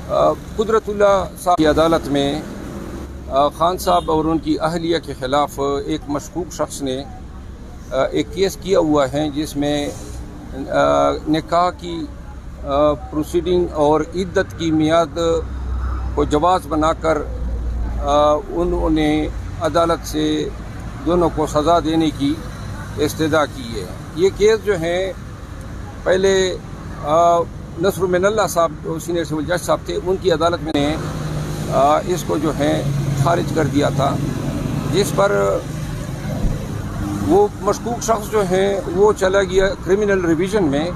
قدرتullah صاحب کی عدالت میں خان صاحب اور ان کی اہلیہ کے خلاف ایک مشکوک شخص نے ایک کیس کیا ہوا ہے جس میں نکاح کی پروسیڈنگ اور عدت کی میعاد کو جواز بنا کر انہوں نے عدالت سے دونوں کو سزا دینے کی استدعا کی ہے۔ یہ کیس جو ہے پہلے نصر من اللہ صاحب سینئر سول جج صاحب تھے، ان کی عدالت میں نے اس کو جو ہے خارج کر دیا تھا، جس پر وہ مشکوک شخص جو ہے وہ چلا گیا کرمنل ریویژن میں،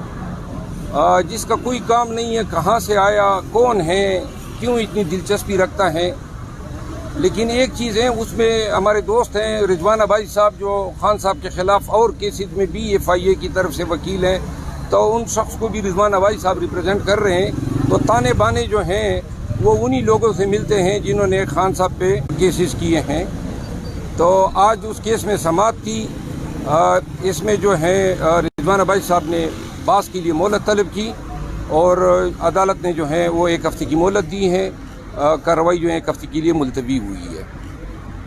جس کا کوئی کام نہیں ہے، کہاں سے آیا، کون ہے، کیوں اتنی دلچسپی رکھتا ہے۔ لیکن ایک چیز ہے، اس میں ہمارے دوست ہیں رضوان ابائی صاحب جو خان صاحب کے خلاف اور کیسز میں بھی FIA کی طرف سے وکیل ہیں، تو ان شخص کو بھی رضوان ابائی صاحب ریپرزینٹ کر رہے ہیں، تو تانے بانے جو ہیں وہ انہی لوگوں سے ملتے ہیں جنہوں نے خان صاحب پہ کیسز کیے ہیں۔ تو آج اس کیس میں سماعت تھی، اس میں جو ہے رضوان ابائی صاحب نے باز کے لیے مہلت طلب کی اور عدالت نے جو ہے وہ 1 ہفتے کی مہلت دی ہے، کارروائی جو ہے 1 ہفتے کے لیے ملتوی ہوئی ہے۔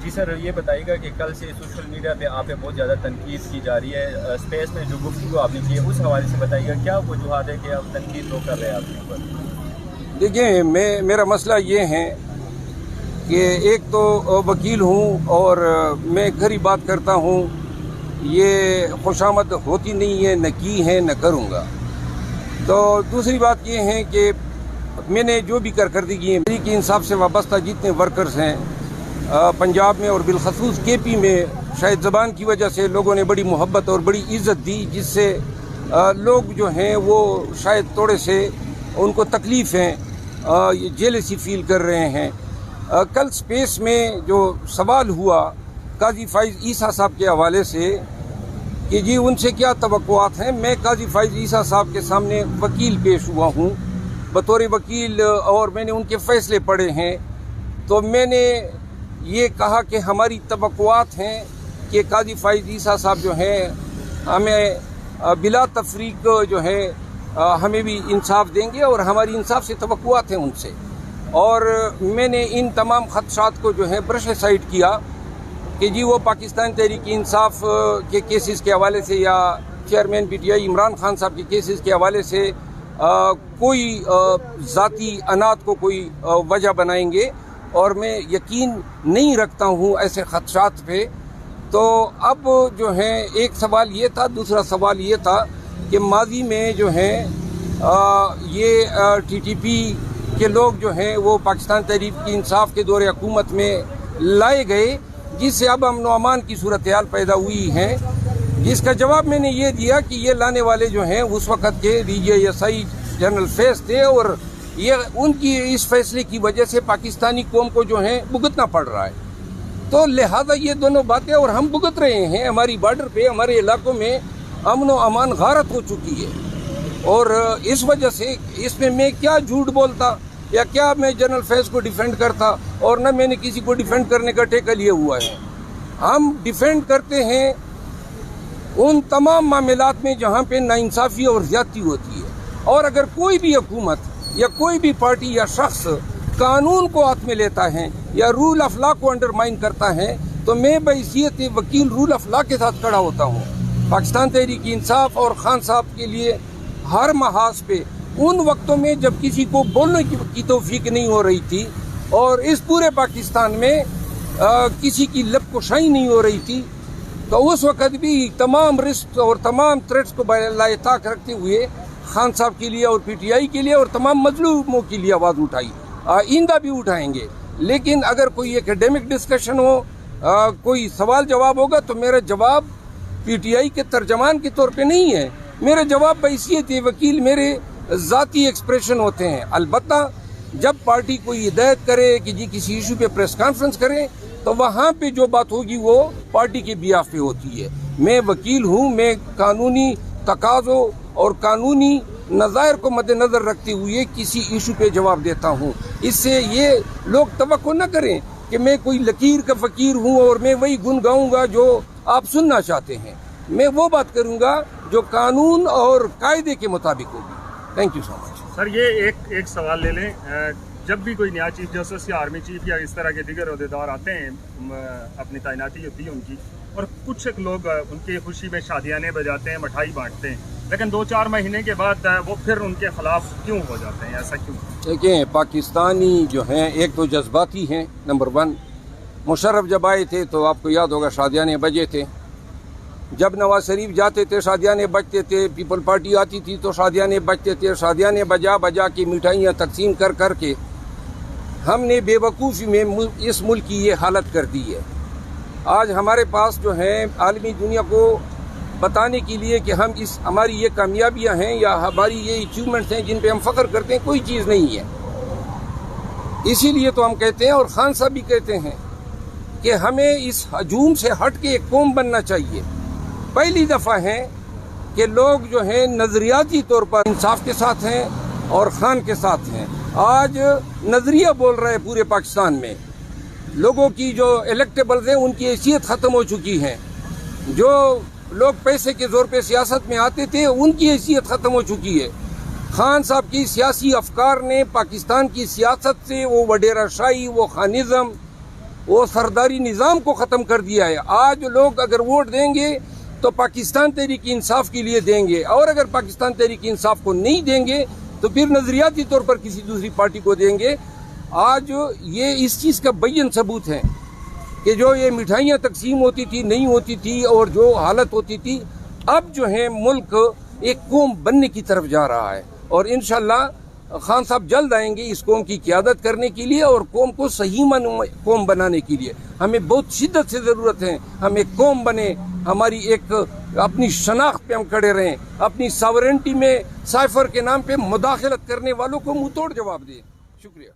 جی سر، یہ بتائیے گا کہ کل سے سوشل میڈیا پہ آپ پہ بہت زیادہ تنقید کی جا رہی ہے، اسپیس میں جو گفتگو آپ نے کی ہے اس حوالے سے بتائیے گا کیا وجوہات ہے کہ آپ تنقید لوگ کر رہے ہیں آپ کے اوپر؟ دیکھیں، میرا مسئلہ یہ ہے کہ ایک تو وکیل ہوں اور میں گھری بات کرتا ہوں، یہ خوشامد ہوتی نہیں ہے، نہ کی ہے نہ کروں گا۔ تو دوسری بات یہ ہے کہ میں نے جو بھی کارکردگی ہے تحریک انصاف سے وابستہ جتنے ورکرز ہیں پنجاب میں اور بالخصوص KP میں، شاید زبان کی وجہ سے لوگوں نے بڑی محبت اور بڑی عزت دی، جس سے لوگ جو ہیں وہ شاید تھوڑے سے ان کو تکلیف ہیں، جیلسی فیل کر رہے ہیں۔ کل سپیس میں جو سوال ہوا قاضی فائز عیسیٰ صاحب کے حوالے سے کہ جی ان سے کیا توقعات ہیں، میں قاضی فائز عیسیٰ صاحب کے سامنے وکیل پیش ہوا ہوں بطور وکیل، اور میں نے ان کے فیصلے پڑھے ہیں، تو میں نے یہ کہا کہ ہماری توقعات ہیں کہ قاضی فائز عیسیٰ صاحب جو ہیں ہمیں بلا تفریق جو ہے ہمیں بھی انصاف دیں گے، اور ہماری انصاف سے توقعات ہیں ان سے۔ اور میں نے ان تمام خدشات کو جو ہے برش سائڈ کیا کہ جی وہ پاکستان تحریک انصاف کے کیسز کے حوالے سے یا چیئرمین PTI عمران خان صاحب کے کیسز کے حوالے سے کوئی ذاتی انات کو کوئی وجہ بنائیں گے، اور میں یقین نہیں رکھتا ہوں ایسے خدشات پہ۔ تو اب جو ہے ایک سوال یہ تھا، دوسرا سوال یہ تھا کہ ماضی میں جو ہے یہ TTP کے لوگ جو ہیں وہ پاکستان تحریک انصاف کے دور حکومت میں لائے گئے، جس سے اب امن و امان کی صورتحال پیدا ہوئی ہے، جس کا جواب میں نے یہ دیا کہ یہ لانے والے جو ہیں اس وقت کے DJSI جنرل فیض تھے، اور یہ ان کی اس فیصلے کی وجہ سے پاکستانی قوم کو جو ہے بھگتنا پڑ رہا ہے۔ تو لہذا یہ دونوں باتیں، اور ہم بھگت رہے ہیں، ہماری بارڈر پہ ہمارے علاقوں میں امن و امان غارت ہو چکی ہے، اور اس وجہ سے اس میں کیا جھوٹ بولتا یا کیا میں جنرل فیض کو ڈیفینڈ کرتا، اور نہ میں نے کسی کو ڈیفینڈ کرنے کا ٹیکہ لیا ہوا ہے۔ ہم ڈیفینڈ کرتے ہیں ان تمام معاملات میں جہاں پہ ناانصافی اور زیادتی ہوتی ہے، اور اگر کوئی بھی حکومت یا کوئی بھی پارٹی یا شخص قانون کو ہاتھ میں لیتا ہے یا رول آف لا کو انڈرمائن کرتا ہے، تو میں بحیثیت وکیل رول آف لا کے ساتھ کھڑا ہوتا ہوں۔ پاکستان تحریک انصاف اور خان صاحب کے لیے ہر محاذ پہ ان وقتوں میں جب کسی کو بولنے کی توفیق نہیں ہو رہی تھی، اور اس پورے پاکستان میں کسی کی لب کشائی نہیں ہو رہی تھی، تو اس وقت بھی تمام رسک اور تمام تھریٹس کو لاحق رکھتے ہوئے خان صاحب کے لیے اور PTI کے لیے اور تمام مظلوموں کے لیے آواز اٹھائی، آئندہ بھی اٹھائیں گے۔ لیکن اگر کوئی ایکیڈیمک ڈسکشن ہو، کوئی سوال جواب ہوگا، تو میرا جواب PTI کے ترجمان کے طور پہ نہیں ہے، میرا جواب بحیثیت وکیل میرے ذاتی ایکسپریشن ہوتے ہیں۔ البتہ جب پارٹی کوئی ہدایت کرے کہ جی کسی ایشو پہ پریس کانفرنس کریں، تو وہاں پہ جو بات ہوگی وہ پارٹی کے بیاف پہ ہوتی ہے۔ میں وکیل ہوں، میں قانونی تقاضوں اور قانونی نظائر کو مد نظر رکھتے ہوئے کسی ایشو پہ جواب دیتا ہوں۔ اس سے یہ لوگ توقع نہ کریں کہ میں کوئی لکیر کا فقیر ہوں اور میں وہی گن گاؤں گا جو آپ سننا چاہتے ہیں۔ میں وہ بات کروں گا جو قانون اور قاعدے کے مطابق ہوگی۔ تھینک یو سو مچ۔ سر، یہ ایک سوال لے لیں جب بھی کوئی نیا چیف جسٹس یا آرمی چیف یا اس طرح کے دیگر عہدیدار آتے ہیں اپنی تعیناتی ہوتی ہے ان کی، اور کچھ لوگ ان کی خوشی میں شادیانے بجاتے ہیں، مٹھائی بانٹتے ہیں، لیکن 2-4 مہینے کے بعد وہ پھر ان کے خلاف کیوں ہو جاتے ہیں؟ ایسا کیوں؟ دیکھیں، پاکستانی جو ہیں ایک تو جذباتی ہیں، نمبر 1۔ مشرف جب آئے تھے تو آپ کو یاد ہوگا شادیانے بجے تھے، جب نواز شریف جاتے تھے شادیانے بجتے تھے، پیپل پارٹی آتی تھی تو شادیانے بجتے تھے، شادیانے بجا کے مٹھائیاں تقسیم کر کے ہم نے بے وقوفی میں اس ملک کی یہ حالت کر دی ہے۔ آج ہمارے پاس جو ہے عالمی دنیا کو بتانے کے لیے کہ ہم ہماری یہ کامیابیاں ہیں یا ہماری یہ اچیومنٹس ہیں جن پہ ہم فخر کرتے ہیں، کوئی چیز نہیں ہے۔ اسی لیے تو ہم کہتے ہیں، اور خان صاحب بھی کہتے ہیں، کہ ہمیں اس ہجوم سے ہٹ کے ایک قوم بننا چاہیے۔ پہلی دفعہ ہے کہ لوگ جو ہیں نظریاتی طور پر انصاف کے ساتھ ہیں اور خان کے ساتھ ہیں۔ آج نظریہ بول رہے ہیں پورے پاکستان میں، لوگوں کی جو الیکٹیبلز ہیں ان کی حیثیت ختم ہو چکی ہے، جو لوگ پیسے کے زور پہ سیاست میں آتے تھے ان کی حیثیت ختم ہو چکی ہے۔ خان صاحب کی سیاسی افکار نے پاکستان کی سیاست سے وہ وڈیرہ شاہی، وہ خانزم، وہ سرداری نظام کو ختم کر دیا ہے۔ آج لوگ اگر ووٹ دیں گے تو پاکستان تحریک انصاف کے لیے دیں گے، اور اگر پاکستان تحریک انصاف کو نہیں دیں گے تو پھر نظریاتی طور پر کسی دوسری پارٹی کو دیں گے۔ آج یہ اس چیز کا بین ثبوت ہے کہ جو یہ مٹھائیاں تقسیم ہوتی تھی، نہیں ہوتی تھی، اور جو حالت ہوتی تھی، اب جو ہے ملک ایک قوم بننے کی طرف جا رہا ہے، اور انشاءاللہ خان صاحب جلد آئیں گے اس قوم کی قیادت کرنے کے لیے اور قوم کو صحیح قوم بنانے کے لیے۔ ہمیں بہت شدت سے ضرورت ہے ہم ایک قوم بنے، ہماری ایک اپنی شناخت پہ ہم کھڑے رہیں، اپنی ساورنٹی میں سائفر کے نام پہ مداخلت کرنے والوں کو منہ توڑ جواب دیں۔ شکریہ۔